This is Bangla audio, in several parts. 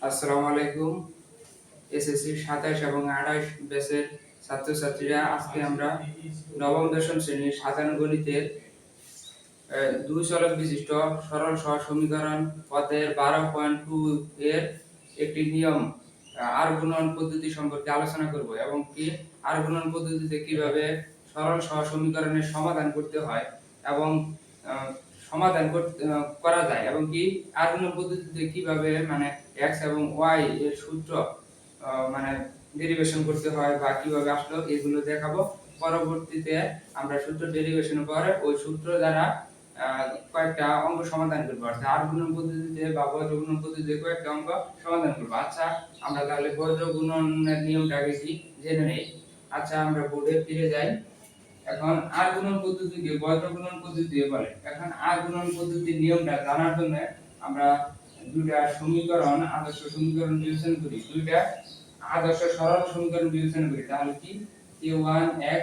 আসসালামু আলাইকুম। এসএসসি 27 এবং 28 ব্যাচের ছাত্রছাত্রীরা, আজকে আমরা নবম দশম শ্রেণীর সাধারণ গণিতের 2 চলক বিশিষ্ট সরল সহজ সমীকরণ পদের 12.2 এর একটি নিয়ম আর গুণন পদ্ধতি সম্পর্কে আলোচনা করব এবং কি আর গুণন পদ্ধতিতে কিভাবে সরল সহজ সমীকরণের সমাধান করতে হয় এবং সমাধান করা যায় এবং কি আর গুণন পদ্ধতিতে কিভাবে মানে x এবং y এর সূত্র মানে ডেরিভেশন করতে হয় বা কিভাবে আসলো এগুলো দেখাবো। পরবর্তীতে আমরা সূত্র ডেরিভেশনের পরে ওই সূত্র দ্বারা কয়েকটা অঙ্ক সমাধান করব, অর্থাৎ আর গুণন পদ্ধতিতে বা বজ্র গুণন পদ্ধতিতে কয়েকটা অঙ্ক সমাধান করব। আচ্ছা, আমরা তাহলে বজ্র গুণনের নিয়মটা আগে কি জেনে নেই। আচ্ছা, আমরা বোর্ডে ফিরে যাই। এখন আর গুণন পদ্ধতিকে বজ্র গুণন পদ্ধতি বলে। এখন আর গুণন পদ্ধতির নিয়মটা জানার জন্য আমরা দুইটা সমীকরণ আদর্শ সমীকরণ বিবেচনা করি, দুইটা আদর্শ সরল সমীকরণ বিবেচনা করি। তাহলে কি a1x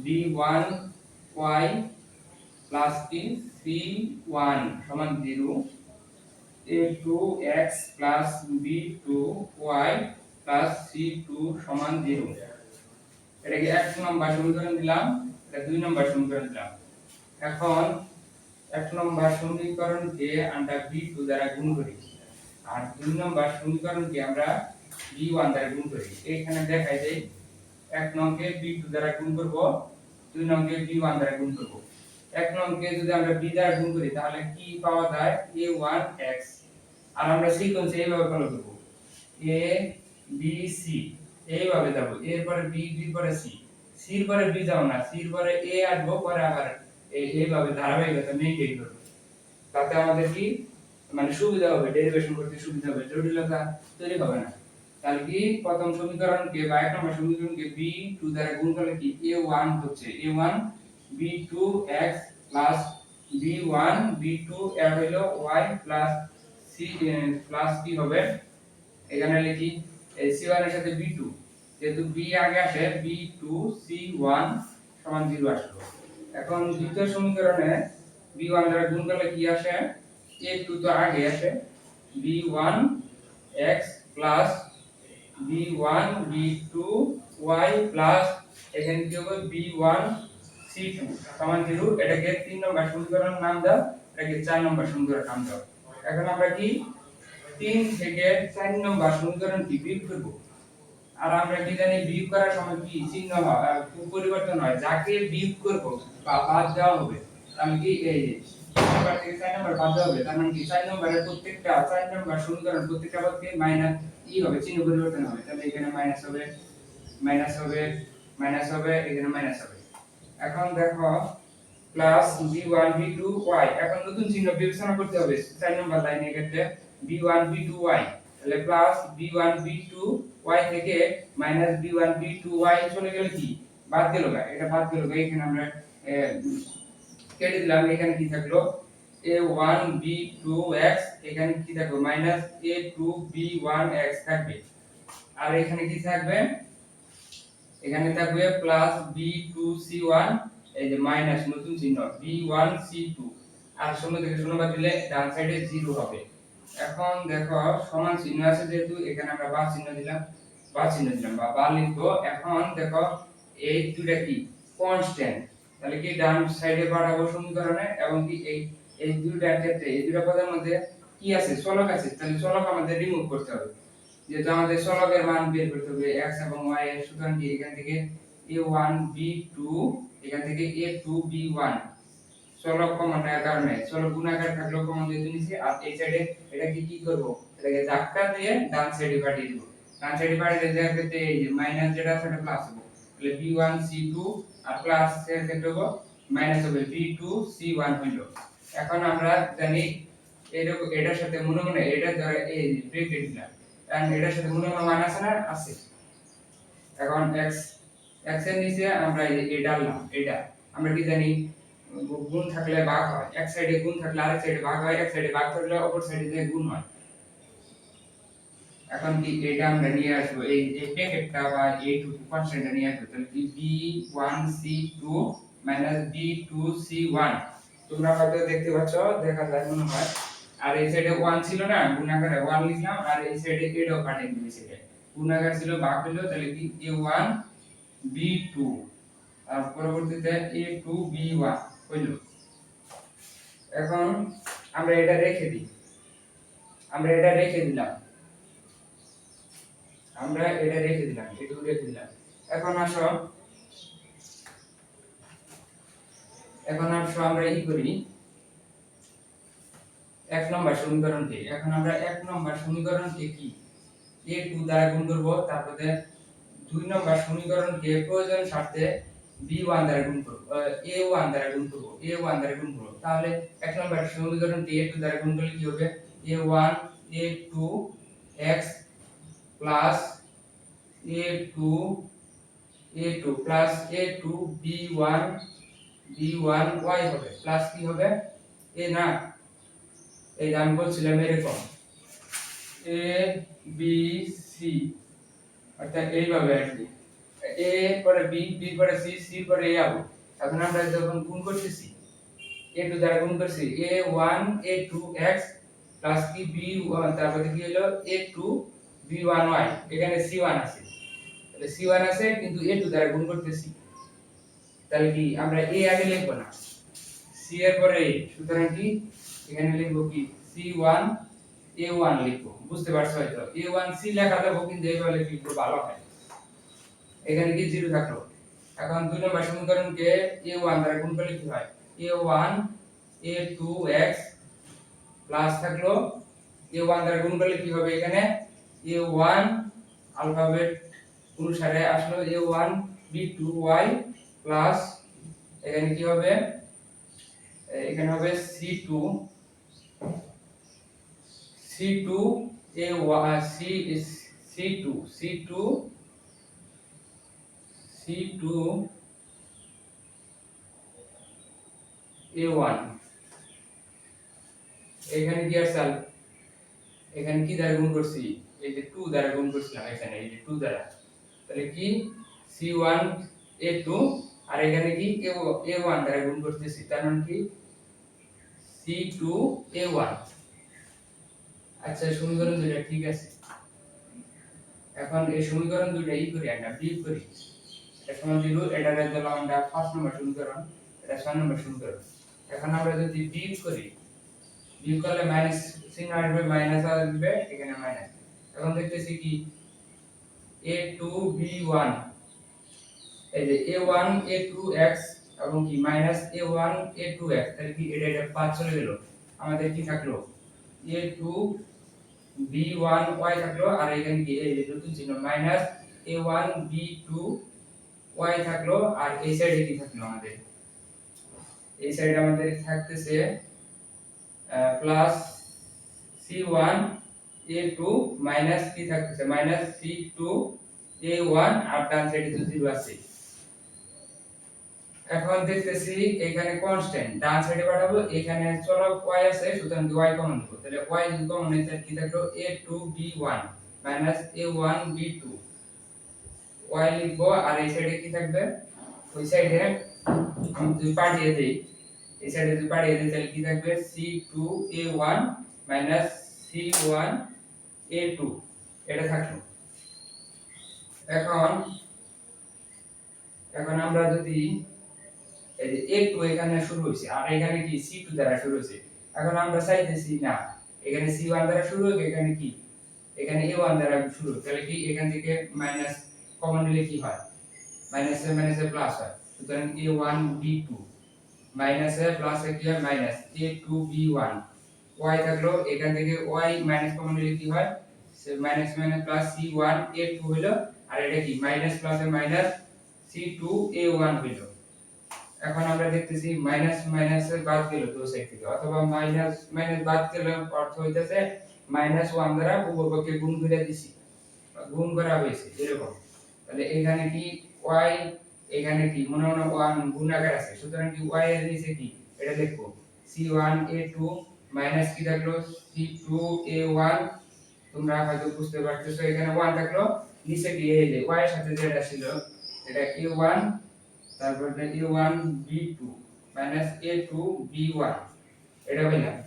b1y কি c1 সমান 0, a2x b2y c2 সমান 0। এটাকে 1 নম্বর সমীকরণ দিলাম, এটা 2 নম্বর সমীকরণ দিলাম। এখন 1 নম্বর সমীকরণকে আমরা b2 দ্বারা গুণ করি আর 2 নম্বর সমীকরণকে আমরা b1 দ্বারা গুণ করি। এখানে দেখাই দেই, 1 নংকে b2 দ্বারা গুণ করব, 2 নংকে b1 দ্বারা গুণ করব। 1 নংকে যদি আমরা b দ্বারা গুণ করি তাহলে কি পাওয়া যায়, a1x। আর আমরা সিকোয়েন্স এইভাবে ফলো করব, a b c এইভাবে যাব, এরপরে b, b পরে c, c এর পরে b যাব না, c এর পরে a আসবো, পরে আবার এইভাবে ধারাবাহিকতা মেইনটেইন করব। তাতে আমাদের কি মানে সুবিধা হবে, ডেরিভেশন করতে সুবিধা হবে, জটিলতা তৈরি হবে না। তাহলে কি প্রথম সমীকরণকে বা 1 নম্বর সমীকরণকে b2 দ্বারা গুণ করলে কি a1 হচ্ছে a1 b2x b1 b2 এর হলো y c কি হবে, এখানে লিখি এই c1 এর সাথে b2, যেহেতু b আগে আসে b2 c1 সমান 0 আসলো। এখন দ্বিতীয় সমীকরণে b1 দ্বারা গুণ করলে কি আসে, a2 তো আগে আসে, b1 x b1 b2 y এখানে কি হবে b1 c2 সমান 0। এটাকে 3 নম্বর সমীকরণ নাম দাও, এটাকে 4 নম্বর সমীকরণ নাম দাও। এখন আমরা কি 3 থেকে 4 নম্বর সমীকরণ কি বিয়োগ করব। আর আমরা কি জানি, বিয়োগ করার সময় কি চিহ্ন পরিবর্তন হয়, যাকে বিয়োগ করব বা বাদ দেওয়া হবে তাহলে কি এই 3 নম্বর থেকে 4 নম্বর বাদ দেওয়া হবে, তার মানে কি 4 নম্বরের প্রত্যেকটা 4 নম্বর সমীকরণ প্রত্যেকটা পদকে মাইনাস ই হবে, চিহ্ন পরিবর্তন হবে। তাহলে এখানে মাইনাস হবে, মাইনাস হবে, মাইনাস হবে, এখানে মাইনাস হবে। এখন দেখো প্লাস b1 b2y, এখন নতুন চিহ্ন বিবেচনা করতে হবে 4 নম্বর লাইনে ক্ষেত্রে b1 b2y, তাহলে প্লাস b1 b2y থেকে মাইনাস b1 b2y চলে গেল কি বাদ গেল, এটা বাদ গেল, এখানে আমরা কেটে দিলাম। এখানে কি থাকলো a1 b2x, এখানে কি থাকবে মাইনাস a2 b1x থাকবে। আর এখানে কি থাকবে, এখানে থাকবে প্লাস b2 c1, এই যে মাইনাস নতুন চিহ্ন b1 c2, আর শূন্য থেকে শূন্য বাদ দিলে ডান সাইডে 0 হবে। এখন দেখো সমান চিহ্ন আছে, যেহেতু এখানে আমরা বা চিহ্ন দিলাম, বা লিখবো। এখন দেখো এই দুটো কি কনস্ট্যান্ট, তাহলে কি ডান সাইডে পাঠাবো সমীকরণে, এবং কি এই দুটার ক্ষেত্রে এই দুটো পদের মধ্যে কি আছে, চলক আছে, তাহলে চলক আমাদের রিমুভ করতে হবে। যেহেতু আমাদের চলকের মান বের করতে হবে x এবং y এর, সুতরাং কি এখান থেকে a1 b2, এখান থেকে a2 b1 চলক কমন নেওয়ার কারণে চলক গুণাকার থাকলো কমন দিয়ে নিছি। আর এই সাইডে এটাকে কি করব, এটাকে ধাক্কা দিয়ে ডান সাইডে পাঠিয়ে দেব। ডান সাইডে পাঠিয়ে দেওয়ার ক্ষেত্রে এই যে মাইনাস যেটা আছে এটা প্লাস হবে, তাহলে b1 c2 আর প্লাস এর ক্ষেত্রে হবে মাইনাস হবে b2 c1 হলো। এখন আমরা জানি এরকম এটার সাথে মনে মনে এটা ধরে এই ব্রেকেট দিলাম, কারণ এটার সাথে মনে মনে মান আছে না, আছে। এখন x এর নিচে আমরা এই ডাললাম, এটা আমরা কি জানি গুণ থাকলে ভাগ হয়, এক সাইডে গুণ থাকলে আরেক সাইডে ভাগ হয়, এক সাইডে ভাগ থাকলে অপর সাইডে গুণ হয়। এখন কি এটা আমরা নিয়ে আসবো, এই ব্র্যাকেটটা বা এইটুকু কনস্ট্যান্টটা নিয়ে আসবো, তাহলে কি b1c2 b2c1, তোমরা হয়তো দেখতে পাচ্ছ, দেখা যায় মনে হয়। আর এই সাইডে 1 ছিল না, গুণাকারে 1 লিখলাম, আর এই সাইডে এটাও কাটিয়ে দিই। সাইডে গুণাকার ছিল, ভাগ হলো, তাহলে কি a1 b2 আর পরবর্তীতে a2 b1 হইলো। এখন আমরা এটা রেখে দিই, আমরা এটা রেখে দিলাম, এটুকু রেখে দিলাম। এখন আসো আমরা ই করি এক নম্বর সমীকরণটি। এখন আমরা এক নম্বর সমীকরণটি কি a2 দ্বারা গুণ করব, তারপরে দুই নম্বর সমীকরণকে প্রয়োজন স্বার্থে b1 দ্বারা গুণ করব, a1 দ্বারা গুণ করব। তাহলে এক নম্বর সমীকরণটি a2 দ্বারা গুণ করলে কি হবে, a1 a2 x plus a2 plus a2 b1 y হবে, প্লাস কি হবে এ না, এই যে আমি বলছিলাম এরকম a b c, অর্থাৎ এইভাবে আর কি, a পরে b, b পরে c, c পরে a হবে। এখন আমরা যখন গুণ করতেছি a2 দ্বারা গুণ করছি, a1 a2x প্লাস কি b1, তারপরে কি হলো a2 b1y, এখানে c1 আছে, তাহলে c1 আছে কিন্তু a2 দ্বারা গুণ করতেছি, তাহলে কি আমরা a আগে লিখব না, c এর পরে a, সুতরাং কি এখানে লিখব কি c1 a1 লিখব। বুঝতে পারছো হয়তো, a1 c লেখা দেবো কিন্তু এইভাবে লিখলে ভালো হয়। এখানে কি 0 থাকলো। এখন দুই নম্বর সমীকরণকে a1 দ্বারা গুণ করলে কি হয়, a1 a2x প্লাস থাকলো a1 দ্বারা গুণ করলে কি হবে, এখানে a1 অ্যালফাবেট অনুসারে আসলো a1 b2y প্লাস এখানে কি হবে, এখানে হবে c2 a1 c2 a1, এখানে কি আসল, এখানে কি দ্বারা গুণ করছি, এই যে 2 দ্বারা গুণ করছিলাম, এখানে এই যে 2 দ্বারা, তাহলে কি c1 a2 আর এখানে কি a1 দ্বারা গুণ করতেছি, তার মানে কি c2 a1। আচ্ছা সমীকরণ দুইটা ঠিক আছে। এখন এই সমীকরণ দুইটা ই করি, আমরা বিয়োগ করি, এটা সমান 0, এটা দিলাম আমরা 5 নম্বর সমীকরণ, এটা 6 নম্বর সমীকরণ। এখন আমরা যদি বিয়োগ করি, বিয়োগ করলে মাইনাস চিহ্ন আসবে, মাইনাস আসবে, এখানে মাইনাস। এখন দেখতেছি কি a2 b1, এই যে a1 a2x এবং কি মাইনাস a1 a2x, তাহলে কি এটা 5 চলে গেল, আমাদের কি থাকলো a2 b1 y থাকলো, আর এখানে কি এই যে নতুন চিহ্ন মাইনাস a1 b2 y থাকলো, আর এই সাইডে কি থাকলো, আমাদের এই সাইডে আমাদের থাকতেছে প্লাস c1 a2 মাইনাস কি থাকতেছে মাইনাস c2 a1, আর ডান সাইডে তো 0 আছে। এখন দেখতেছি এখানে কনস্ট্যান্ট ডান সাইডে পাঠাবো, এখানে চলক y আছে, সুতরাং y কমন নেব, তাহলে y যদি কমন নেই তাহলে কি থাকলো a2 b1 minus a1 b2 y লিখবো, আর এই সাইডে কি থাকবে, ওই সাইডে আমি যদি পাঠিয়ে দেই, এই সাইডে যদি পাঠিয়ে দেই তাহলে কি থাকবে c2 a1 minus c1 a2, এটা থাকলো। এখন আমরা যদি এই যে a2 এখানে শুরু হইছে, আর এখানে কি c2 দ্বারা শুরু হইছে, এখন আমরা চাইতেছি না এখানে c1 দ্বারা শুরু হোক, এখানে কি এখানে a1 দ্বারা শুরু হোক, তাহলে কি এখান থেকে মাইনাস কমন নিলে কি হয়, মাইনাসে মাইনাসে প্লাস হয়, সুতরাং a1 b2 মাইনাসে প্লাসে কি হয় মাইনাস a2 b1 y থাকলো, এখান থেকে y মাইনাস কমন নিলে কি হয়, সে minus minus plus c1 a2 হলো, আর এটা কি মাইনাস প্লাসে মাইনাস c2 a1 হলো। এখন আমরা দেখতেছি মাইনাস মাইনাসের বাদ গেল দুই সাইড থেকে, অথবা মাইনাস মাইনাস বাদ গেলে অর্থ হইতাছে মাইনাস 1 দ্বারা উভয়পক্ষে গুণ করে দিছি, গুণ করা হয়েছে এরকম। তাহলে এখানে কি y, এখানে কি মনে মনে 1 গুণ আকার আছে, সুতরাং কি y এর নিচে কি এটা লিখবো c1 a2 মাইনাস কি থাকলো c2 a1, তোমরা হয়তো বুঝতে পারতেছো, এখানে 1 থাকলো, নিচে কি এই যে y এর সাথে যেটা ছিল এটা a1, তারপর a1 b2 minus a2 b1, এটা পেলাম।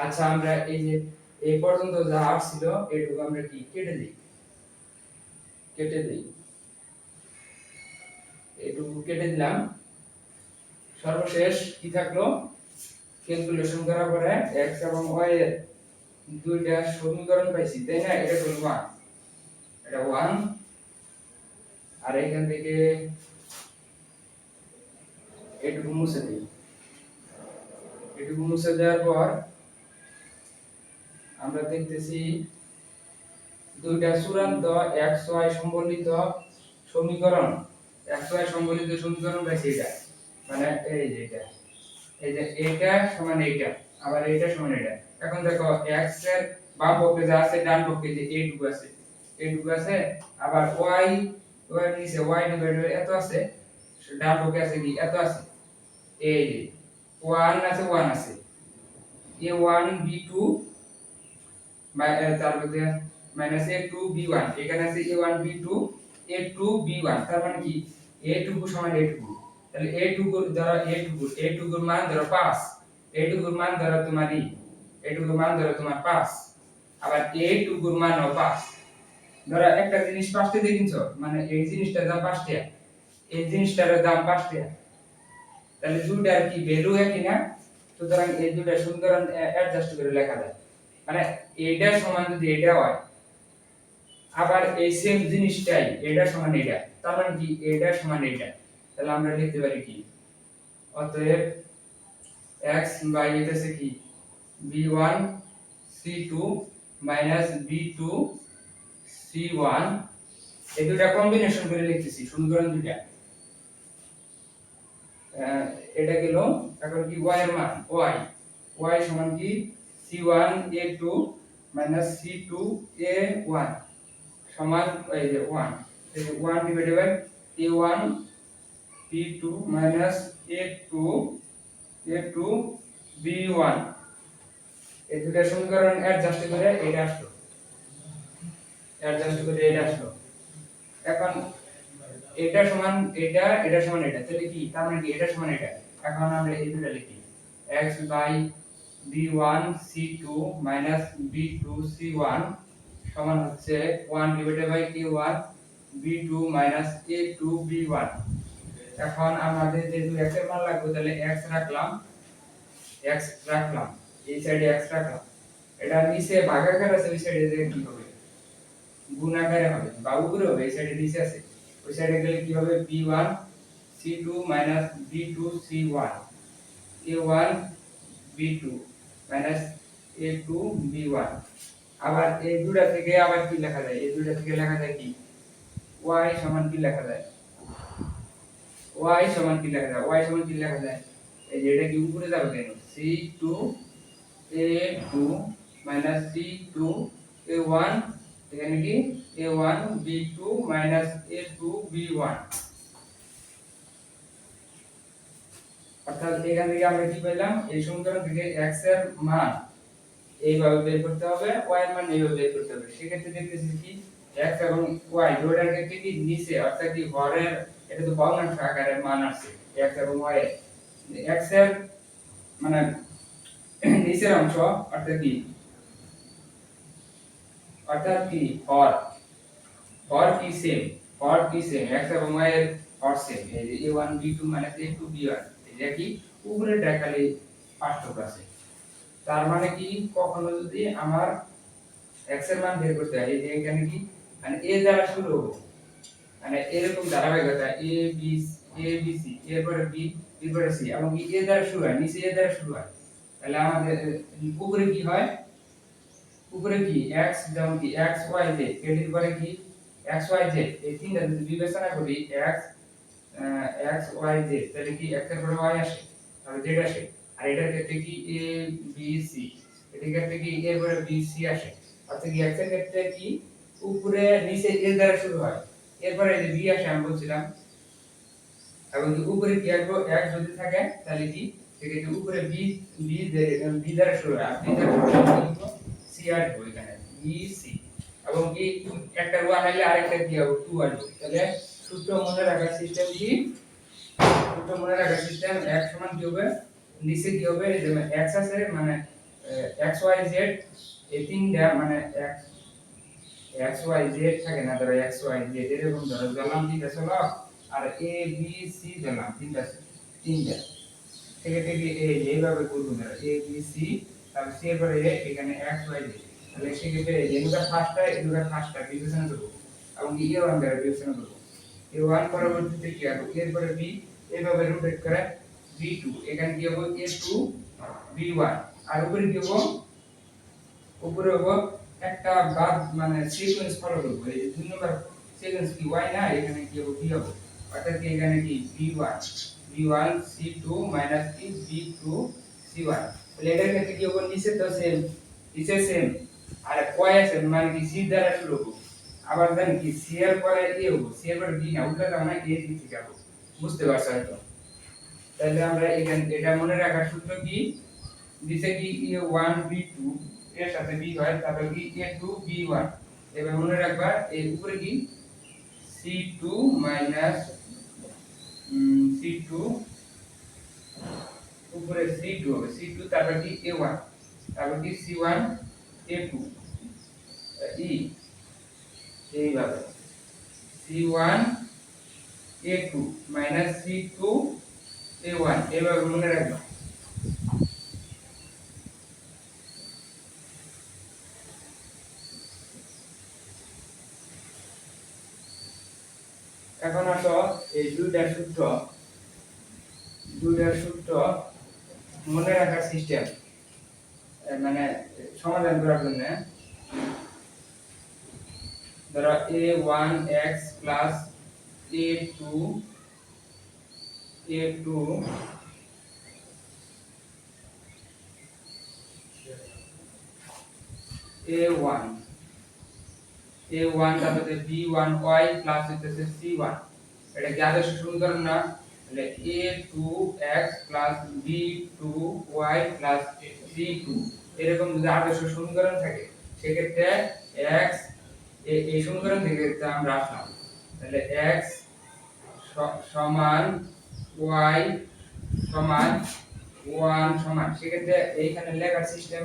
আচ্ছা আমরা এই যে এই পর্যন্ত যা আসছিল এটুকু আমরা কি কেটে দেই এটুকু কেটে দিলাম। সর্বশেষ কি থাকলো, ক্যালকুলেশন করার পরে x এবং y এর দুইটা সমীকরণ পাইছি, তাই না? এটা হলো 1, এটা 1, আর এখান থেকে এটুকু মুছে দিই। এটুকু মুছে দেওয়ার পর আমরা দেখতেছি দুইটা চূড়ান্ত xy সম্বলিত সমীকরণ, xy সম্বলিত সমীকরণ পাইছি। এটা মানে এই যে এটা সমান এইটা, আবার এইটা সমান এটা। এখন দেখো x এর বাম পক্ষে যা আছে ডান পক্ষে যে এইটুকু আছে, আবার y এর নিচে y ডিভাইডেড এত আছে, ডান পক্ষে আছে কি এত আছে। এই যে 1 আছে a1 b2 তারপরে -a2b1, এখানে আছে a1 b2 a2 b1, তার মানে কি a টুকু সমান a টুকু। তাহলে a টুকুর ধরো a টুকুর মান ধরো 5, a টুকুর মান ধরো তোমার a টুকুর মান ধরো তোমার 5, আবার a টুকুর মানও 5। ধরো একটা জিনিস 5 টাকা দিয়ে কিনছো, মানে এই জিনিসটার দাম 5 টাকা, এই জিনিসটার দাম 5 টাকা, তাহলে দুইটার কি ভ্যালু একই না? সুতরাং এই দুইটা সমীকরণ অ্যাডজাস্ট করে লেখা যায়। মানে এইটা সমান যদি এটা হয়, আবার এই সেম জিনিসটাই এটা সমান এটা, তার মানে কি এটা সমান এটা, তাহলে আমরা লিখতে পারি কি, অতএব x বাই এটা আছে কি b1 c2 b2 c1, এই দুটা কম্বিনেশন করে লিখতেছি সমীকরণ দুটা। এটা গেল। এখন কি y এর মান y সমান কি c1 a2 c2 a1 সমান এই যে 1, এই যে 1 divided by a1 b2 a2 b1, এই দুটো সমীকরণ অ্যাডজাস্ট করে এটা আসলো। এখন এটা সমান এটা সমান এটা, তাহলে কি তার মানে কি এটা সমান এটা। এখন আমরা এই দুটো লিখি, x by b1 c2 b2 c1 সমান হচ্ছে 1 divided by a1 b2 a2 b1। এখন আমাদের যেহেতু x এর মান লাগবে, তাহলে x রাখলাম, এই সাইডে x রাখলাম। এটা নিচে ভাগাকার আছে, ওই সাইডে যে কি হবে গুণাকারে হবে বা উপরে হবে, এই সাইডে নিচে আছে, ওই সাইডে গেলে কি হবে b1 c2 b2 c1 a1 b2 a2 b1। আবার এই দুটো থেকে আবার কি লেখা যায়, এই দুটো থেকে লেখা যায় কি y সমান কি লেখা যায়, এই যে এটা কি উপরে যাবে কেন, c2 a2 c2 a1, এখানে কি a1 b2 a2 b1। অর্থাৎ এখান থেকে আমরা কি পেলাম, এই সমীকরণ থেকে x এর মান এইভাবে বের করতে হবে, y এর মান এইভাবে বের করতে হবে। সেক্ষেত্রে দেখতেছি কি x এবং y দুটোর ক্ষেত্রে কি নিচে, অর্থাৎ কি হরের, এটা তো ভগ্নাংশ আকারের মান আছে x এবং y এর, x এর মানে নিচের অংশ অর্থাৎ কি হর কি সেম, x এবং y এর হর সেম, এই যে a1 b2 a2 b1, এটা কি উপরেরটা খালি পার্থক্য আছে। তার মানে কি কখনো যদি আমার x এর মান বের করতে হয়, এই যে এখানে কি মানে a দ্বারা শুরু হবে, মানে এরকম ধারাবাহিকতা a b c এরপরে b এরপরে c, এবং কি a দ্বারা শুরু হয়, নিচে a দ্বারা শুরু হয়, তাহলে আমাদের উপরে কি হয়, উপরে কি x, যেমন কি x y z, এর পরে কি x y z, এই তিনটা যদি বিবেচনা করি x y z, তাহলে কি x এর পরে y আসে, তাহলে z আসে, আর এটার ক্ষেত্রে কি a b c, এটার ক্ষেত্রে কি এর পরে b c আসে। অর্থাৎ কি x এর ক্ষেত্রে কি উপরে নিচে a দ্বারা শুরু হয়, এরপরে এই যে b আসে আমি বলছিলাম, এবং কি উপরে কি আসবে x যদি থাকে তাহলে কি সেক্ষেত্রে উপরে b দ্বারা শুরু হয়, আর b দ্বারা শুরু হয় c আসবে এখানে b c, এবং কি একটা 1 হলে আরেকটা কি হবে 2 আসবে। তাহলে সূত্র মনে রাখার সিস্টেম কি, x সমান কি হবে, নিচে কি হবে, এই যে x আছে মানে এক্স ওয়াই জেড এই তিনটা মানে এক্স ওয়াই জেড থাকে না, ধরো এক্স ওয়াই জেড এরকম ধরো দিলাম তিনটা চলো, আর এ বি সি দিলাম তিনটা, সেক্ষেত্রে কি এইভাবে করবো না, এ বি সি তারপর সি এর পরে এখানে এক্স ওয়াই জেড, তাহলে সেক্ষেত্রে যেগুলো ফার্স্টটা বিবেচনা করবো এবং এ ওয়ান দ্বারা বিবেচনা করবো। এ ওয়ান পরবর্তীতে কি হবে, এরপরে বি, এইভাবে রোটেট করে বি টু, এখানে কি হবে এ টু বি ওয়ান, আর উপরে কি হবে, উপরে হবে একটা বাদ মানে সিকোয়েন্স ফলো করব, এই যে 2 নম্বর সিকোয়েন্স কি y না, এখানে কি হবে b হবে, অর্থাৎ কি এখানে কি b1 c2 মাইনাস কি b2 c1, তাহলে এটার ক্ষেত্রে কি হবে, নিচে তো সেম, নিচে সেম, আর y আছে মানে কি c দ্বারা শুরু হবে, আবার দেন কি c এর পরে a হবে, c এর পরে b না, উল্টা দাও না, a দিক থেকে যাবো, বুঝতে পারছো হয়তো। তাহলে আমরা এখানে এটা মনে রাখার সূত্র কি, দিছে কি a1 b2 এর সাথে b হয়, তারপর কি a2 b1, এবার মনে রাখবা এর উপরে কি c2 মাইনাস c2, উপরে c2 হবে, c2 তারপর কি a1, তারপর কি c1 a2 e, এইভাবে c1 a2 minus c2 a1, এইভাবে মনে রাখবা। এখন আসো এই দুইটা সূত্র মনে রাখার সিস্টেম মানে সমাধান করার জন্য, ধরো a1x প্লাস a2 a1 তারপরে b1y প্লাস হচ্ছে c1, এটা কি আদর্শ সমীকরণ না, তাহলে a2x plus b2y plus c2 এরকম যদি আদর্শ সমীকরণ থাকে, সেক্ষেত্রে x এই সমীকরণ থেকে আমরা আসলাম, তাহলে x সমান y সমান 1 সমান, সেক্ষেত্রে এইখানে লেখার সিস্টেম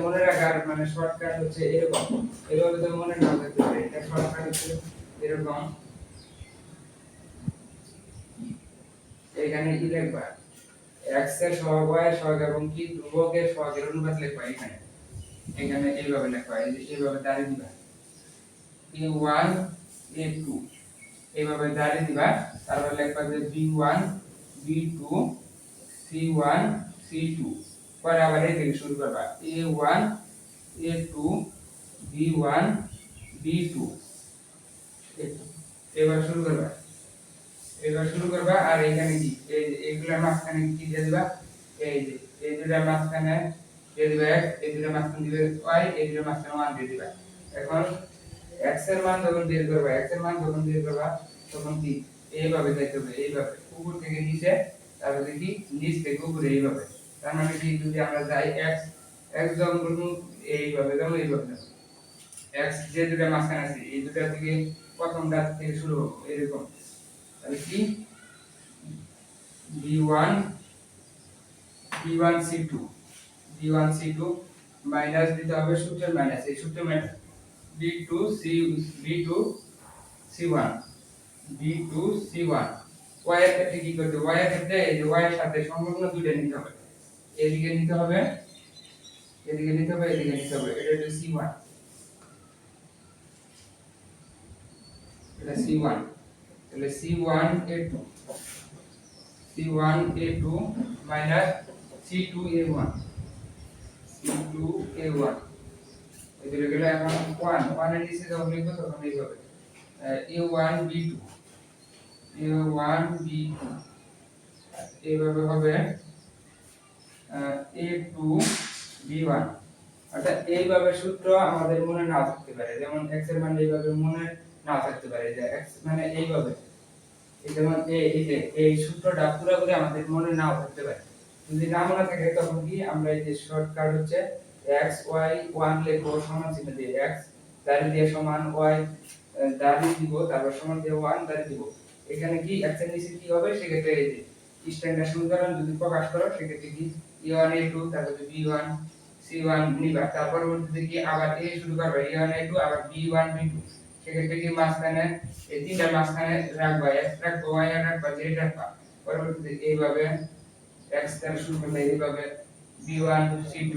মনে রাখার মানে শর্টকাট হচ্ছে এরকম, এভাবে তো মনে না রাখতে পারে, এটা শর্টকাট হচ্ছে এরকম, এখানে কি লিখবা x এর সহগ y এর সহগ এবং কি ধ্রুবকের সহগের অনুপাত লিখবা, এখানে এইভাবে লিখবা, এইভাবে দাঁড়িয়ে দিবা a1 a2 এইভাবে দাঁড়িয়ে দিবা, তারপর লিখবা যে b1 b2 c1 c2, পরে আবার এই থেকে শুরু করবা a1 a2 b1 b2, এবার শুরু করবা আর এখানে কি এই এগুলোর মাঝখানে কি দিয়ে দিবা, এই যে এই দুটার মাঝখানে দিয়ে দিবা x, এই দুটার মাঝখানে দিবে y, এই দুটার মাঝখানে 1 দিয়ে দিবা। এখন x এর মান যখন বের করবা তখন কি এইভাবে যাইতে হবে, এইভাবে উপর থেকে নিচে, তারপরে কি নিচ থেকে উপরে, এইভাবে, তার মানে কি যদি আমরা যাই x যখন বলবো এইভাবে যাবো, x যে দুটা মাঝখানে আছে এই দুটা থেকে প্রথমটা থেকে শুরু হবে এরকম, তাহলে কি b1 c2 মাইনাস দিতে হবে সূত্রের মাইনাস, এই সূত্রের মাইনাস b2 c1 y এর ক্ষেত্রে কি করতে হবে, y এর ক্ষেত্রে এই যে y এর সাথে সম্পূর্ণ দুইটা নিতে হবে, এদিকে নিতে হবে, এদিকে নিতে হবে, এদিকে নিতে হবে, এটা হচ্ছে c1, এটা c1, তাহলে c1 a2 minus c2 a1 এদিকে গেলে এখন 1 এর নিচে যখন লিখবো তখন এইভাবে a1 b2 এইভাবে হবে a2 b1, অর্থাৎ এইভাবে সূত্র আমাদের মনে না থাকতে পারে, যেমন x এর মান এইভাবে মনে না থাকতে পারে, যে x মানে এইভাবে, এই যেমন এই যে এই সূত্রটা পুরোপুরি আমাদের মনে নাও থাকতে পারে, যদি না মনে থাকে তখন কি আমরা এই যে শর্টকাট হচ্ছে x y 1 লিখবো, সমান চিহ্ন দিয়ে x দাঁড়িয়ে দিয়ে সমান y দাঁড়িয়ে দিব, তারপর সমান দিয়ে 1 দাঁড়িয়ে দিব, এখানে কি x এর নিচে কি হবে, সেক্ষেত্রে এই যে স্ট্যান্ডার্ড সমীকরণ যদি প্রকাশ করো সেক্ষেত্রে কি a1 a2 তারপরে b1 c1 নিবা, তারপর পরবর্তীতে কি আবার a শুরু করবে a1 a2 আবার b1 b2, সেক্ষেত্রে কি মাঝখানে এই তিনটার মাঝখানে রাখবা x রাখবা y রাখবা z রাখবা, পরবর্তীতে এইভাবে x দ্বারা শুরু করলে এইভাবে b1 c2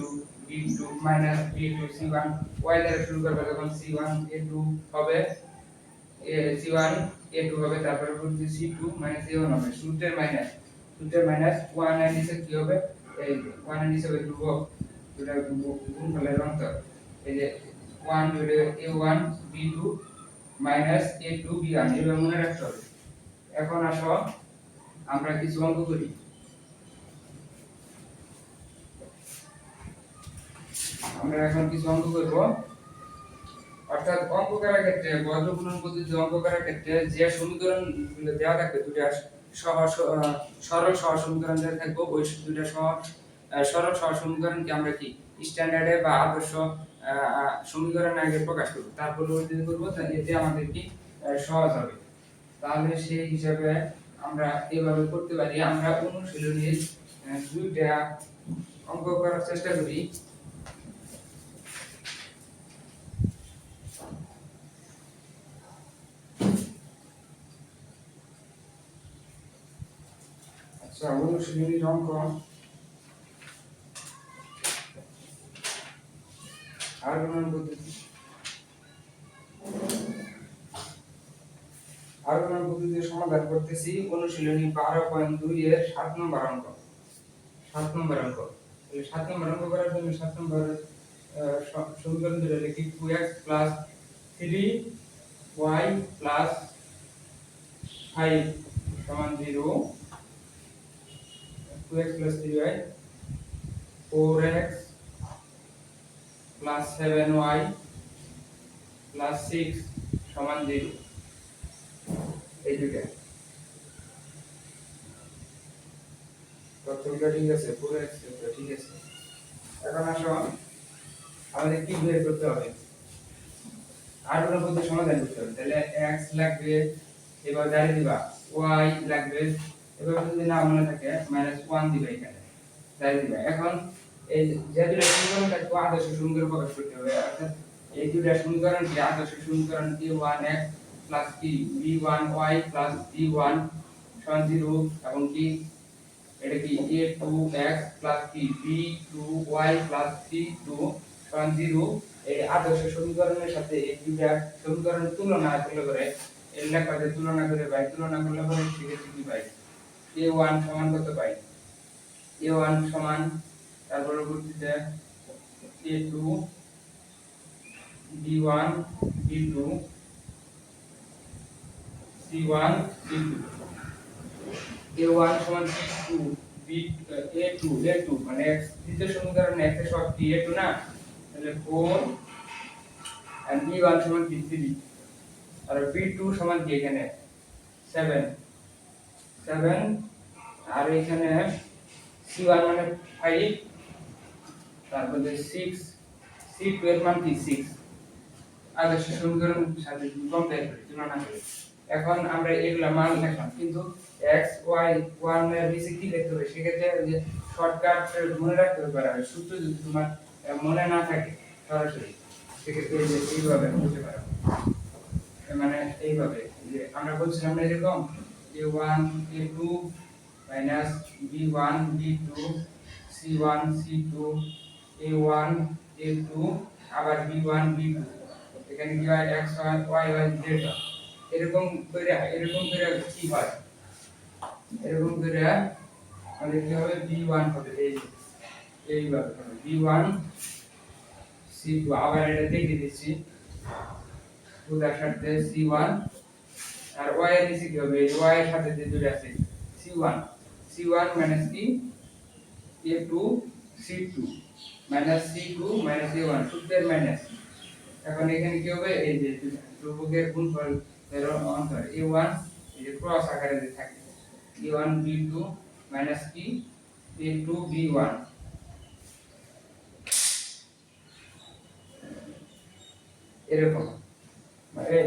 b2 b2 c1, y দ্বারা শুরু করবে তখন c1 a2 হবে c1 a2 হবে, তারপরে পরবর্তীতে c2 a1 হবে, সূত্রের মাইনাস 1 এর নিচে কি হবে এই 1 এর নিচে হবে ধ্রুবক, যেটা গুণফলের অন্তর, এই যে 1 হলো a1 b2 a2 b1, এভাবে মনে রাখতে হবে। এখন আসো আমরা কিছু অঙ্ক করি। আমরা এখন কিছু অঙ্ক করব, অর্থাৎ অঙ্ক করার ক্ষেত্রে বজ্র গুণন পদ্ধতিতে অঙ্ক করার ক্ষেত্রে যে সমীকরণগুলো দেওয়া থাকবে দুটো সরল সহজ সমীকরণ দেওয়া থাকবে, ওই দুটো সরল সহজ সমীকরণকে আমরা কি স্ট্যান্ডার্ডে বা আদর্শ সমীকরণ আগে প্রকাশ করব, তারপর যদি করব এতে আমাদের কি সহজ হবে। তাহলে সেই হিসাবে আমরা এভাবে করতে পারি। আমরা অনুশীলনীর দুইটা অঙ্ক করার চেষ্টা করি। আচ্ছা, অনুশীলনীর অঙ্ক আর গুণন পদ্ধতি সমাধান করতেছি। অনুশীলনী 12.2 এর 7 নম্বর অঙ্ক। 7 নম্বর অঙ্ক, তাহলে 7 নম্বর অঙ্ক করার জন্য 7 নম্বর সমীকরণ ধরে লিখি 2x 3y 5 সমান 0, 2x 3y 4x 7y 6 সমান 0, এই দুটো তথ্যগুলো ঠিক আছে, 4x ঠিক আছে। এখন আসো আমাদের কি বের করতে হবে, আর কোন পদ্ধতি সমাধান করতে হবে। তাহলে x লাগবে, এবার দাঁড়িয়ে দিবা, y লাগবে, এবার যদি না মনে থাকে -1 দিবা, এখানে দাঁড়িয়ে দিবা। এখন এই যে দুটো সমীকরণ থাকবে আদর্শ সমীকরণ প্রকাশ করতে হবে, অর্থাৎ এই দুটো সমীকরণ কি আদর্শ সমীকরণ a1x b b1y b1 সমান 0, এবং কি এটা কি a2x কি b2y b2 সমান 0, এই আদর্শ সমীকরণের সাথে এই দুইটা সমীকরণ তুলনা করে এর লেখাতে তুলনা করে পাই, তুলনা করলে পরে সেক্ষেত্রে কি পাই a1 সমান কত পাই, a1 সমান তারপর পরবর্তীতে a2 b1 b2 c1 c2, a1 সমান b2 a2 মানে x দ্বিতীয় সমীকরণ x এর সব কি a2 না, তাহলে 4 আর b1 সমান 3 আর b2 সমান কি এখানে 7 আর এখানে c1 মানে 5, তারপরে 6 c2 এর মান কি 6, আদর্শ সমীকরণের সাথে কম্পেয়ার করি, তুলনা করি। এখন আমরা এগুলা মান লিখলাম, কিন্তু x y 1 এর নিচে কি লিখতে হবে, সেক্ষেত্রে যে শর্টকাট মনে রাখতে পারে, সূত্র যদি তোমার মনে না থাকে সরাসরি, সেক্ষেত্রে যে এইভাবে বুঝতে পারো, মানে এইভাবে যে আমরা বলছিলাম না এরকম a1 a2 b1 b2 c1 c2 a1 a2 আবার b1 b2, এখানে কি হয় x y y z, এরকম করে কি হয়, এরকম করে আমাদের কি হবে b1 হবে এইভাবে হবে b1 c2, আবার এটা দেখে দিচ্ছি উদার সাথে c1 আর y এর নিচে কি হবে y এর সাথে যে দুটো আছে c1 মাইনাস কি a2 c2 minus c2 minus a1 সূত্রের মাইনাস। এখন এখানে কি হবে এই যে ধ্রুবকের গুণফল এর অন্তর a1 এই যে ক্রস আকারে যে থাকে a1 b2 মাইনাস কি a2 b1, এরকম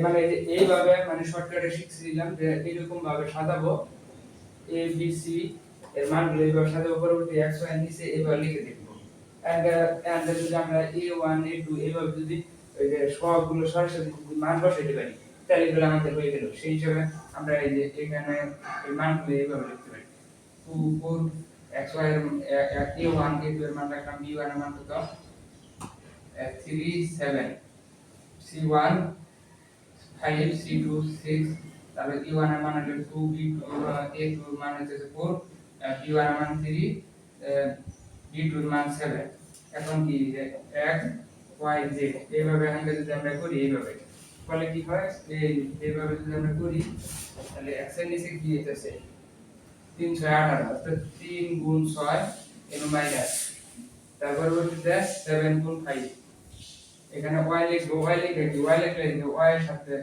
মানে এইভাবে মানে শর্টকাটে শিখছিলাম যে এরকম ভাবে সাজাবো a b c এর মানগুলো এইভাবে সাজাবো, পরবর্তী x y এর নিচে এইভাবে লিখে দেবো। এন্ড যদি আমরা a1 a2 এইভাবে যদি ওই যে সবগুলো সরাসরি মান বসাইতে পারি তাহলে এগুলো আমাদের হয়ে গেল। সেই হিসাবে আমরা এই যে এখানে এই মানগুলো এইভাবে লিখতে পারি। 2 4 x y এর a1 a2 এর মান রাখলাম, b1 এর মান কত 3 7, c1 5, c2 6, তারপর e1 এর মান হলো 2, b2 a2 এর মান হচ্ছে 4, b1 এর মান 3, b2 এর মান 7। এখন কি x y z এইভাবে আমরা যদি আমরা করি এইভাবে, ফলে কি হয় এইভাবে যদি আমরা করি তাহলে x এর নিচে কি হইতাছে 3 6 18, অর্থাৎ 3 গুণ 6 এবং মাইনাস, তারপর পরবর্তীতে 7 গুণ 5, এখানে y লিখবো, y লিখলে কি y লিখলে যে y এর সাথে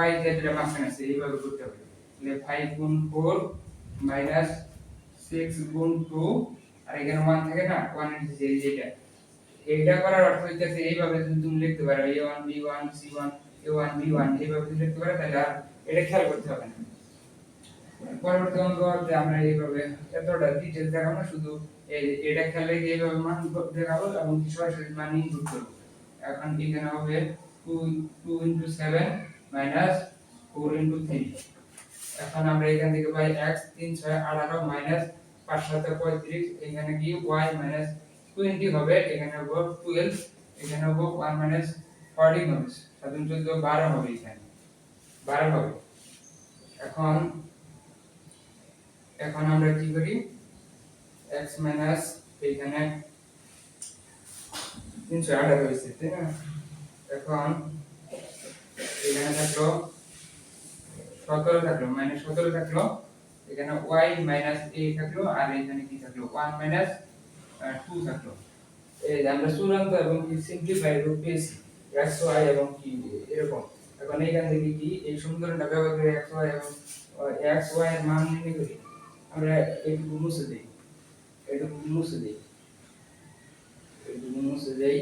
y যেটা মাঝখানে আছে এইভাবে করতে হবে। তাহলে 5 গুণ 4 মাইনাস 6 গুণ 2, আর এখানে 1 থাকে না, 1 এর যে এইটা, এইটা করার অর্থ হইতাছে এইভাবে যদি তুমি লিখতে পারো a1 b1 c1 a1 b1 এইভাবে যদি লিখতে পারো তাহলে আর এটা খেয়াল করতে হবে না। পরবর্তী অঙ্কতে আমরা এইভাবে এতটা ডিটেইল দেখাবো না, শুধু এটা খেয়াল রেখে এইভাবে মান দেখাবো এবং সরাসরি মান ইনপুট করব। এখন এখানে হবে 2 into 7 minus 4 into 3। এখন আমরা এখান থেকে পাই x 3 6 18 minus 5 7 35, এখানে কি y minus 20 হবে, এখানে হবে 12, এখানে হবে 1 minus 14 হবে, 7 14 12 হবে, এখানে 12 হবে। এখন আমরা কি করি x minus এখানে 318 হয়েছে তাই না, এখন এখানে থাকলো 17 থাকলো, মাইনাস 17 থাকলো, এখানে y মাইনাস a থাকলো, আর এখানে কি থাকলো 1 মাইনাস 2 থাকলো। এই যে আমরা চূড়ান্ত এবং কি সিম্পলিফাই রূপ পেয়েছি x y এবং কি এরকম। এখন এখান থেকে কি এই সমীকরণটা ব্যবহার করে x y এবং x y এর মান নির্ণয় করি। আমরা একটু মুছে দেই, একটু মুছে দেই, একটু মুছে দেই,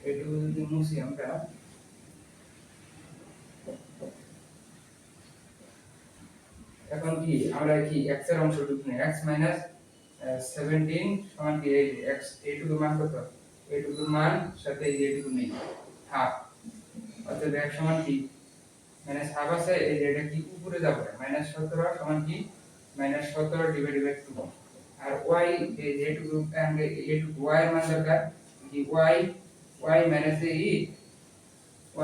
একটু যদি মুছি আমরা, এখন কি আমরা কি x এর অংশটুকু নেই, x minus 17 সমান কি এই x এইটুকুর মান কত, এইটুকুর মান সাথে এই এইটুকু নেই হাফ, অর্থাৎ x সমান কি মাইনাস হাফ আছে, এই যে এটা কি উপরে যাবে মাইনাস 17 সমান কি মাইনাস 17 ডিভাইডেড বাই 2, আর y এই যে এইটুকু এইটুকু y এর মান দরকার কি y minus 8,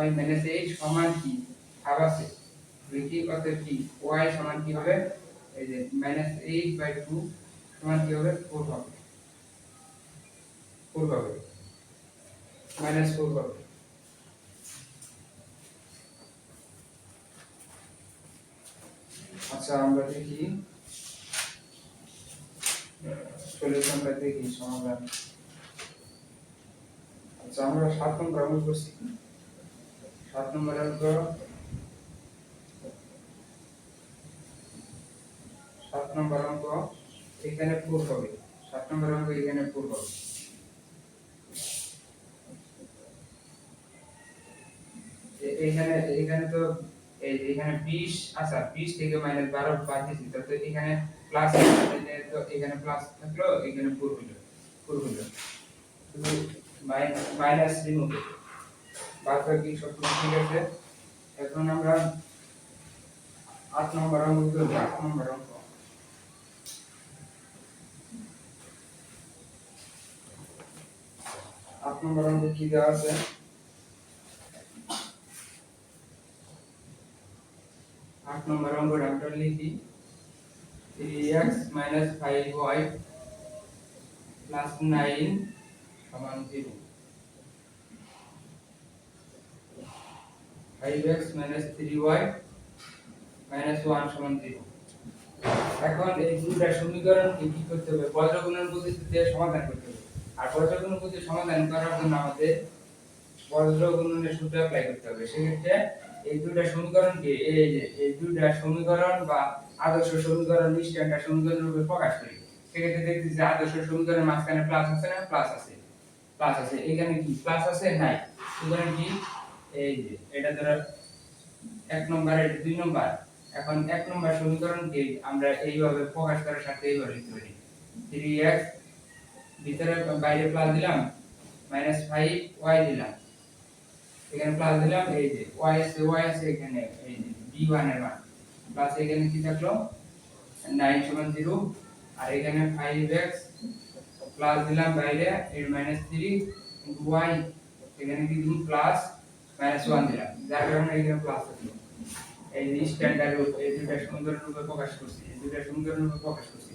y minus 8 সমান কি হাফ আছে লিখি, অর্থাৎ কি y সমান কি হবে এই যে -8/2 সমান কি হবে 4 হবে, 4 হবে, -4 হবে। আচ্ছা আমরা দেখি সলিউশনটা দেখি সমাধান। আচ্ছা আমরা 7 নম্বর অঙ্ক করছি, 7 নম্বর অঙ্ক 7 নম্বর অঙ্ক এখানে 4 হবে, 7 নম্বর অঙ্ক এখানে 4 হবে। এখানে তো এই এখানে 20, আচ্ছা 20 থেকে -12 বাদ দিয়েছি, তো এখানে প্লাস তো এখানে প্লাস থাকলো, এখানে 4 হলো, 4 হলো, শুধু মাইনাস রিমুভ, বাকি সব ঠিক আছে। এখন আমরা 8 নম্বর অঙ্ক করব, 8 নম্বর অঙ্ক, 8 নম্বর অঙ্ক কি দেওয়া আছে, 8 নম্বর অঙ্কটা আমরা লিখি 3x 5y 9 সমান 0, 5x 3y 1 সমান 0। এখন এই দুইটা সমীকরণকে কি করতে হবে, বজ্রগুণন পদ্ধতিতে সমাধান করতে হবে। আর বজ্রগুণন পদ্ধতি সমাধান করার জন্য আমাদের বজ্রগুণনের সূত্র অ্যাপ্লাই করতে হবে। সেক্ষেত্রে এই দুইটা সমীকরণকে এই যে এই দুইটা সমীকরণ বা আদর্শ সমীকরণ স্ট্যান্ডার্ড সমীকরণ রূপে প্রকাশ করি। সেক্ষেত্রে দেখছি যে আদর্শ সমীকরণের মাঝখানে প্লাস আছে না, প্লাস আছে, প্লাস আছে, এখানে কি প্লাস আছে নাই, সুতরাং কি এই যে এটা ধরো 1 নম্বর এটা 2 নম্বর, এখন এক নম্বর সমীকরণকে আমরা এইভাবে প্রকাশ করার সাথে এইভাবে লিখতে পারি 3x ভিতরে বাইরে প্লাস দিলাম -5y দিলাম এখানে প্লাস দিলাম এই যে y আছে এখানে এই যে b1 এর মান প্লাস এখানে কি থাকলো 9 সমান 0 আর এখানে 5x প্লাস দিলাম বাইরে এর -3 y এখানে কি দিলাম প্লাস -1 দিলাম যার কারণে এখানে প্লাস হলো এই যে স্ট্যান্ডার্ড রুট এই দুটো সমীকরণ রূপে প্রকাশ করছি এই দুটো সমীকরণ রূপে প্রকাশ করছি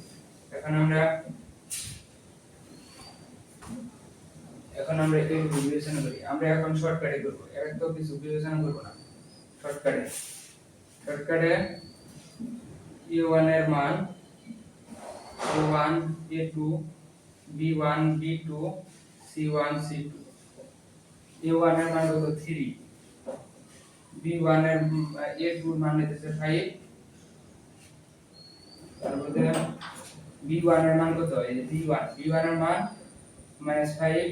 এখন আমরা এই বিবেচনা করি আমরা এখন শর্টকাটে করব এর তো কিছু বিবেচনা করব না শর্টকাটে a1 এর মান a1 a2 b1 b2 c1 c2 a1 এর মান কত 3 b1 এর a2 এর মান হচ্ছে 5 তারপরে b1 এর মান কত এই b1 এর মান -5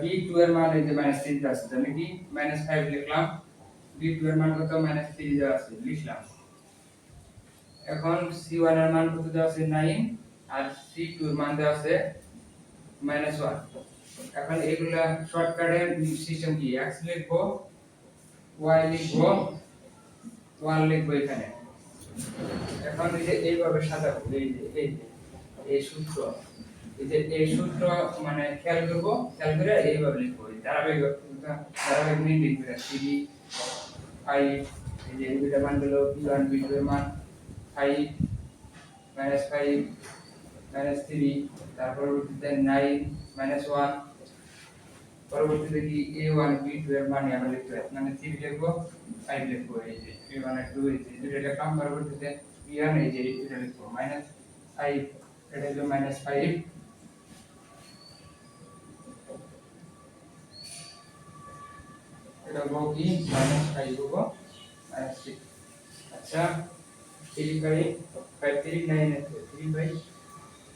b2 এর মান এই যে -3 আছে তাহলে কি -5 লিখলাম b2 এর মান কত -3 দেওয়া আছে লিখলাম এখন c1 এর মান কত দেওয়া আছে 9 আর c2 এর মান দেওয়া আছে -1 এখন এগুলা শর্টকাটের সিস্টেম কি x লিখবো y লিখবো 1 লিখবো এখানে এখন এই যে এইভাবে সাজাবো এই সূত্র এই সূত্র মানে খেয়াল করে এইভাবে লিখবো ধারাবাহিক নির্ণয় করে 3 5 এই যে দুইটা মান হলো b1 b2 এর মান 5 -5 -3 তারপর পরবর্তীতে 9 -1 পরবর্তীতে কি a1 b2 এর মান আমরা লিখতে পারি মানে 3 লিখবো 5 লিখবো এই যে a1 আর 2 এই যে দুইটা লিখলাম পরবর্তীতে b1 এই যে এটা লিখবো -5 এটা হলো -5 এটা হলো কি -5 হবো -6 আচ্ছা 3 বাই 5 3 9 আছে 3 বাই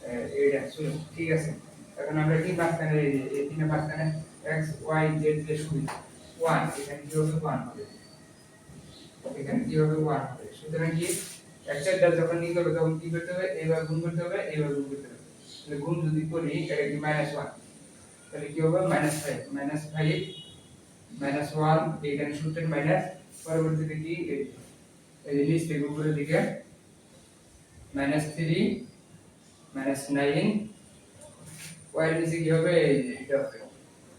8 চলো ঠিক আছে এখন আমরা কি মাঝখানে এই তিনে মাঝখানে x y z যে শুরু 1 এখানে কি হবে 1 হবে এখানে কি হবে 1 হবে সুতরাং কি x এর দা যখন নিয়ে করবে তখন কি করতে হবে এইভাবে গুণ করতে হবে এইভাবে গুণ করতে হবে তাহলে গুণ যদি করি এটা কি -1 তাহলে কি হবে -5 -1 এখানে সূত্রের মাইনাস পরবর্তীতে কি এই যে নিচ থেকে উপরের দিকে -3 -9 y এর নিচে কি হবে এই যে এটা হবে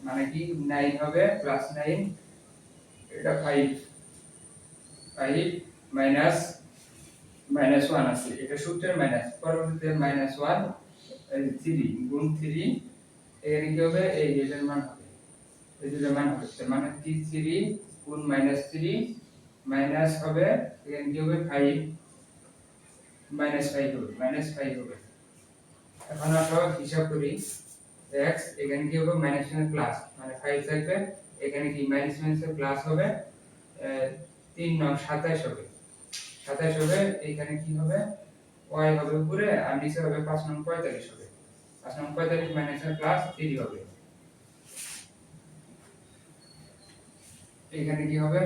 মানে কি 9 হবে +9 এটা 5 -1 আছে এটা সূত্রের মাইনাস পরবর্তীতে -1 এই 3 গুণ 3 এখানে কি হবে এই এটার মান হবে এই দুটোর মান হবে তার মানে কি 3 গুণ -3 মাইনাস হবে এখানে কি হবে 5 -5 হবে -5 হবে এখন আমরা হিসাব করি x এখানে কি হবে মাইনাস প্লাস মানে 5 থাকবে এখানে কি মাইনাস প্লাস হবে 3 9 27 হবে 27 হবে এখানে কি হবে y হবে উপরে আর নিচে হবে 5 9 45 হবে 5 9 45 মাইনাস প্লাস 3 হবে এখানে কি হবে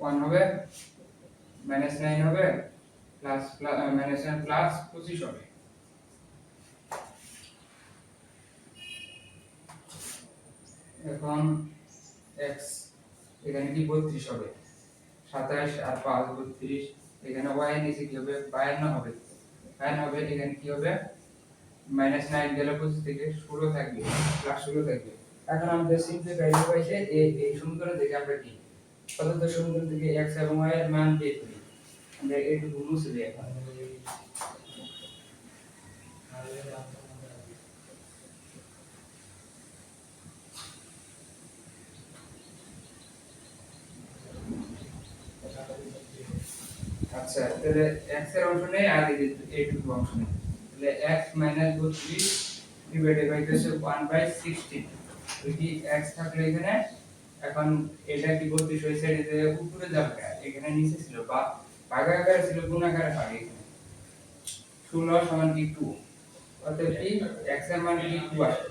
1 হবে -9 হবে প্লাস প্লাস 25 হবে এখন x এখানে কি 32 হবে 27 আর 5 32 এখানে y এর নিচে কি হবে 52 হবে 52 হবে এখানে কি হবে -9 গেলে 25 থেকে 16 থাকবে +16 থাকবে এখন আমাদের সিম্পলিফাই হয়েছে এই সমীকরণ থেকে আমরা কি প্রদত্ত সমীকরণ থেকে x এবং y এর মান বের করি আমরা এইটুকু মুছে দিই এখন আচ্ছা তাহলে x এর অংশ নেই আর এইটুকু অংশ নেই তাহলে x - 32 ডিভাইডেড বাই 1/16 এটি x থাকলে এখানে এখন এটা কি 32 হয়েছে এটা উপরে যাবে এখানে নিচে ছিল বা ভাগাকারে ছিল গুণাকারে হবে এখানে 16 সমান কি 2 অতএব কি x এর মান কি 2 আসে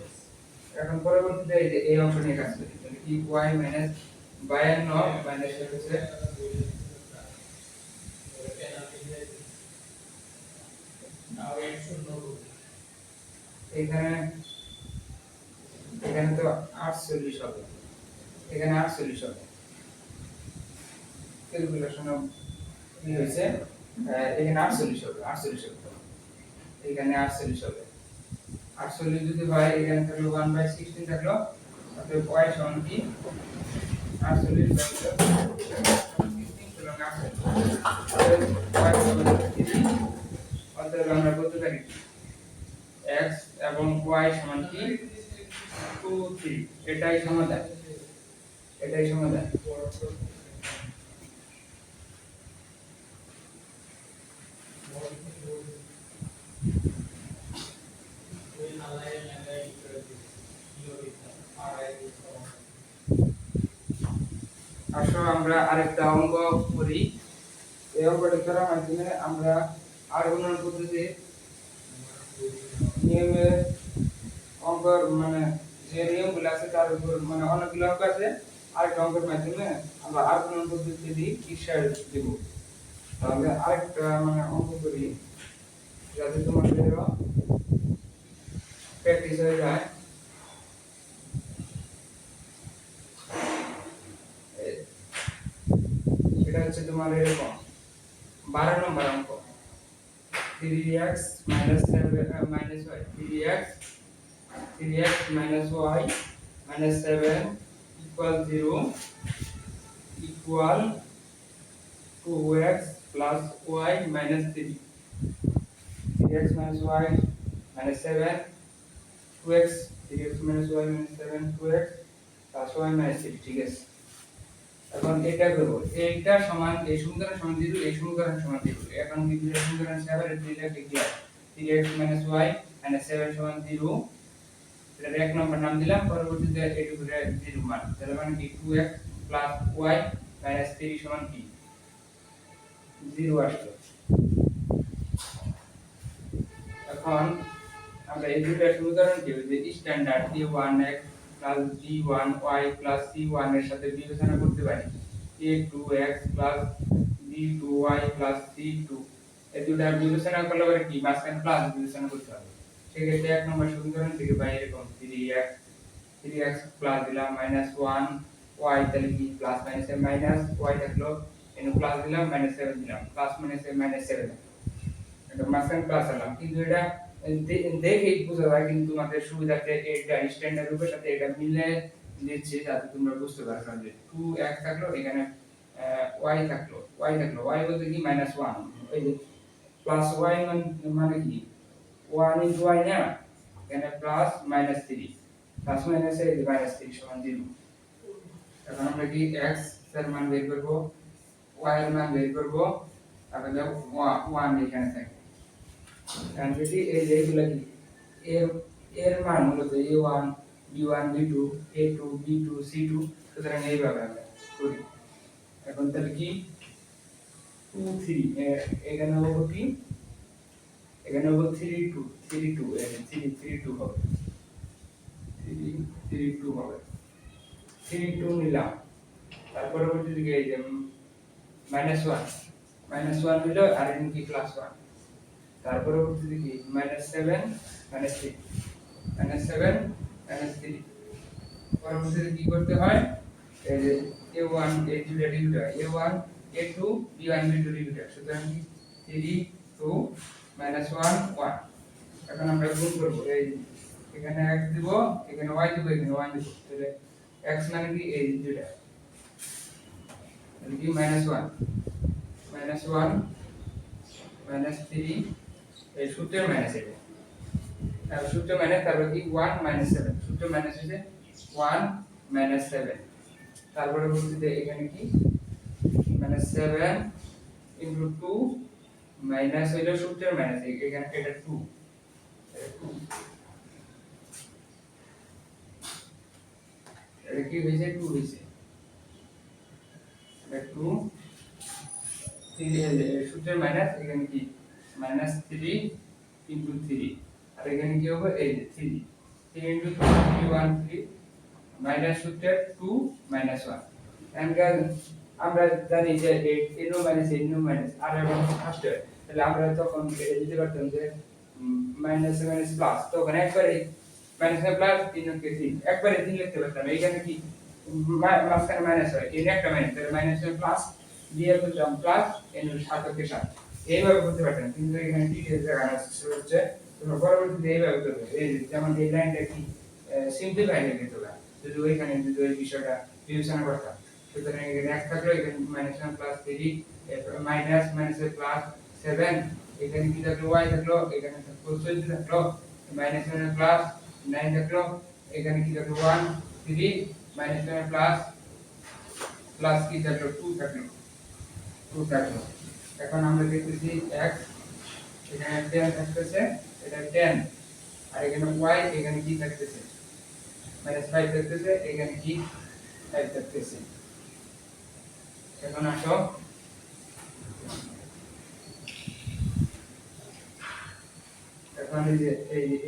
এখন পরবর্তীতে এই অংশ নিয়ে কাজ করি তাহলে কি y - 52 মাইনাস হচ্ছে এখানে এখানে তো 48 হবে, এখানে 48 হবে, ক্যালকুলেশন কি হয়েছে, এখানে 48 হবে, 48 হবে, এখানে 48 হবে, 48 যদি হয় এখানে থাকলো 1/16 থাকলো, অতএব y সমান কি 48 বাই 16 সুতরাং 48, অতএব y সমান 3, অতএব আমরা বলতে পারি x এবং y সমান কি 2 3, এটাই সমাধান, এটাই সমাধান। আসো আমরা আরেকটা অঙ্ক করি, এই অঙ্কটা করার মাধ্যমে আমরা আর গুণন পদ্ধতি নিয়মের অঙ্কর মানে যে নিয়মগুলো আছে তার উপর মানে অনেকগুলো অঙ্ক আছে, আরেকটা অঙ্কের মাধ্যমে আমরা আর গুণন পদ্ধতি দিয়ে ইশার দেব। তাহলে আরেকটা মানে অঙ্ক করি যাতে তোমাদের প্র্যাকটিস হয়ে যায়। এটা হচ্ছে তোমার এরকম 12 নম্বর অঙ্ক, 3x - 7 - y, 3x - y - 7 = 0 equal 2x + y - 3, 3x - y - 7 2x, 3x - y - 7 2x + y - 3, ঠিক আছে। এখন এটা করব, এইটা সমান এই সমীকরণ সমান 0, এই সমীকরণ সমান 0, এখন কি দুই সমীকরণ সেপারেট দিলে কি হয়, 3x - y - 7 সমান 0, এটা এক নম্বর নাম দিলাম, পরবর্তীতে এর উপরে 0 মান, তাহলে মানে কি 2x + y - 3 সমান কি 0 আসলো। এখন আমরা এই দুটো সমীকরণ কি যে স্ট্যান্ডার্ড a1x + b1y + c1 এর সাথে বিবেচনা করতে পারি, a2x + b2y + c2, এই দুটো বিবেচনা করলে পরে কি মাঝখানে প্লাস বিবেচনা করতে হবে। সেক্ষেত্রে এক নম্বর সমীকরণ থেকে পাই এরকম 3x প্লাস দিলাম -1 y, তাহলে কি প্লাস মাইনাসে মাইনাস y থাকলো, এখানে প্লাস দিলাম -7 দিলাম, প্লাস মাইনাসে -7, এটা মাঝখানে প্লাস আনলাম, কিন্তু এটা দেখেই বোঝা যায় কিন্তু তোমাদের সুবিধার্থে এটা স্ট্যান্ডার্ড রূপের সাথে এটা মিলে দিচ্ছি যাতে তোমরা বুঝতে পারো যে 2x থাকলো, এখানে y বলতে কি -1, এই যে প্লাস y মানে কি 1 * y না, এখানে প্লাস -3, প্লাস মাইনাসে এই যে -3 সমান 0। এখন আমরা কি x এর মান বের করব, y এর মান বের করব, তাহলে 1 এখানে থাকবে, কারণ যদি এই যে এগুলা কি এর এর মান মূলত a1 b1 b2 a2 b2 c2, সুতরাং এইভাবে আমরা করি। এখন তাহলে কি 2 3, এখানে হবে কি, এখানে হবে 3 2 3 2, এই 3 3 2 হবে, 3 3 2 হবে, 3 2 নিলাম, তারপরে হচ্ছে দিকে এই যে -1 হলো আর এখানে কি +1, তারপরে হচ্ছে কি -7 -3 -7 -3, পরবর্তীতে কি করতে হয়, এই যে a1 a2 ডিভিডেড হয়, a1 a2 b1 b2 divided, সুতরাং 3 2 -1 1। এখন আমরা গুণ করব, এই এখানে x দিব, এখানে y দিব, এখানে y দিব, তাহলে x মানে কি এই দুইটা, তাহলে কি -1 -3, এই সূত্রের মাইনাস, এটা আর সূত্র মাইনাস, তারপর কি 1 7, সূত্র মাইনাস হইছে 1 7, তারপরে বলতে এখানে কি -7 * 2 মাইনাস হইলো সূত্রের মাইনাস, এখানে এটা 2, এটা কি হইছে 2 হইছে, এটা 2 3 সূত্রের মাইনাস, এখানে কি -3 * 3, আর এখানে কি হবে এই যে 3 3 * 2 3 1 3 মাইনাস সূত্রের 2 -1। এন্ড আমরা জানি যে এনো মাইনাস আর এবং ফার্স্ট তাহলে আমরা তখন এটা দিতে পারতাম যে মাইনাস মাইনাস প্লাস, তখন একবারে মাইনাস প্লাস 3 কে 3 একবারে 3 লিখতে পারতাম। এইখানে কি মাঝখানে মাইনাস হয়, এর একটা মাইনাস, তাহলে মাইনাস প্লাস দিয়ে করতাম প্লাস এর সাথে সাথে এইভাবে করতে পারতাম। কিন্তু এখানে ডিটেইলস দেখানো হচ্ছে, তোমরা পরবর্তীতে এইভাবে করবে। এই যেমন এই লাইনটা কি সিম্পলিফাই হয়ে যেত না যদি ওইখানে যদি ওই বিষয়টা বিবেচনা করতাম। সুতরাং এখানে এক থাকলো, এখানে minus plus 3 minus minus plus 7, এখানে কি থাকলো y থাকলো, এখানে থাকলো 14 থাকলো, মাইনাস প্লাস 9 থাকলো, এখানে কি থাকলো 1 3 মাইনাস প্লাস প্লাস কি থাকলো 2 থাকলো 2 থাকলো। এখন আমরা দেখতেছি x এখানে 10 থাকতেছে, এটা 10, আর এখানে y এখানে কি থাকতেছে -5 থাকতেছে, এখানে কি 5 থাকতেছে। এখন আসো এখন এই যে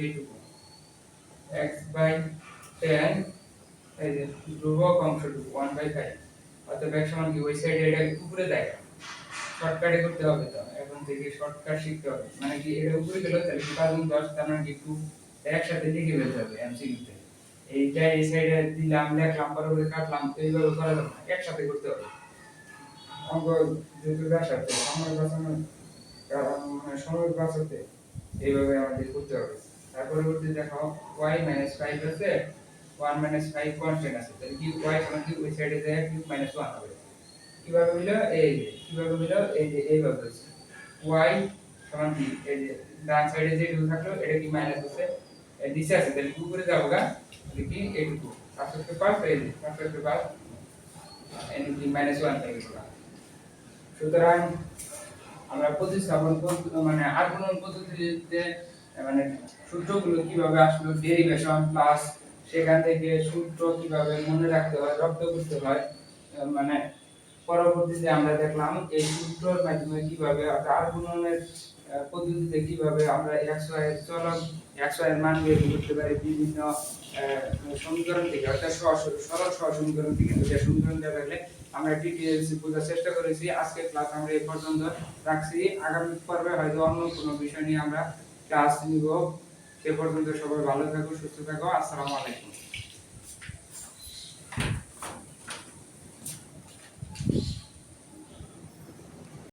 এইটুকু x/10 এই যে ধ্রুবক অংশটুকু 1/5, অতএব x সমান কি ওই সাইডে এটা উপরে যায়, শর্টকাটে করতে হবে। তো এখন থেকে শর্টকাট শিখতে হবে, মানে কি এটা উপরে গেল তাহলে কি 5 10 তার মানে কি 2 একসাথে লিখে ফেলতে হবে এমসিকিউতে। এইটা এই সাইডে দিলাম, লিখলাম, পরে কাটলাম, এইভাবে করা যাবে না, একসাথে করতে হবে। অঙ্ক যেহেতু ব্যাসার্ধ সময় বাঁচানোর মানে সময় বাঁচাতে এইভাবে আমাদের করতে হবে। তারপরে বলতে দেখো y - 5 আছে, 1 - 5 কনস্ট্যান্ট আছে, তাহলে কি y সমান কি ওই সাইডে যায় কিউব -1 হবে। কিভাবে হলো এই যে কিভাবে হলো এই যে এইভাবে হচ্ছে y সমান কি এই যে ডান সাইডে যে টু থাকলো এটা কি মাইনাস আছে, নিচে আছে, তাহলে কি উপরে যাবো গা, তাহলে কি এইটুকু 5/5 এই যে 5/5 এন কি -1 হয়ে গেল। সুতরাং আমরা প্রতিস্থাপন মানে আগুণন পদ্ধতিতে মানে সূত্রগুলো কিভাবে আসলো, ডেরিভেশন প্লাস সেখান থেকে সূত্র কিভাবে মনে রাখতে হয়, রপ্ত করতে হয়, মানে পরবর্তীতে আমরা দেখলাম এই সূত্রের মাধ্যমে কিভাবে আগুণনের পদ্ধতিতে কিভাবে আমরা x y এর চলক x y এর মান বের করতে পারি বিভিন্ন সমীকরণ থেকে, অর্থাৎ সরল সহজ সমীকরণ থেকে। দুটো সমীকরণ দেওয়া থাকলে আমরা ডিটেইলস বোঝার চেষ্টা করেছি। আজকের ক্লাস আমরা এই পর্যন্ত রাখছি, আগামী পর্বে হয়তো অন্য কোনো বিষয় নিয়ে আমরা ক্লাস নিব। সে পর্যন্ত সবাই ভালো থাকো, সুস্থ থাকো, আসসালামু আলাইকুম।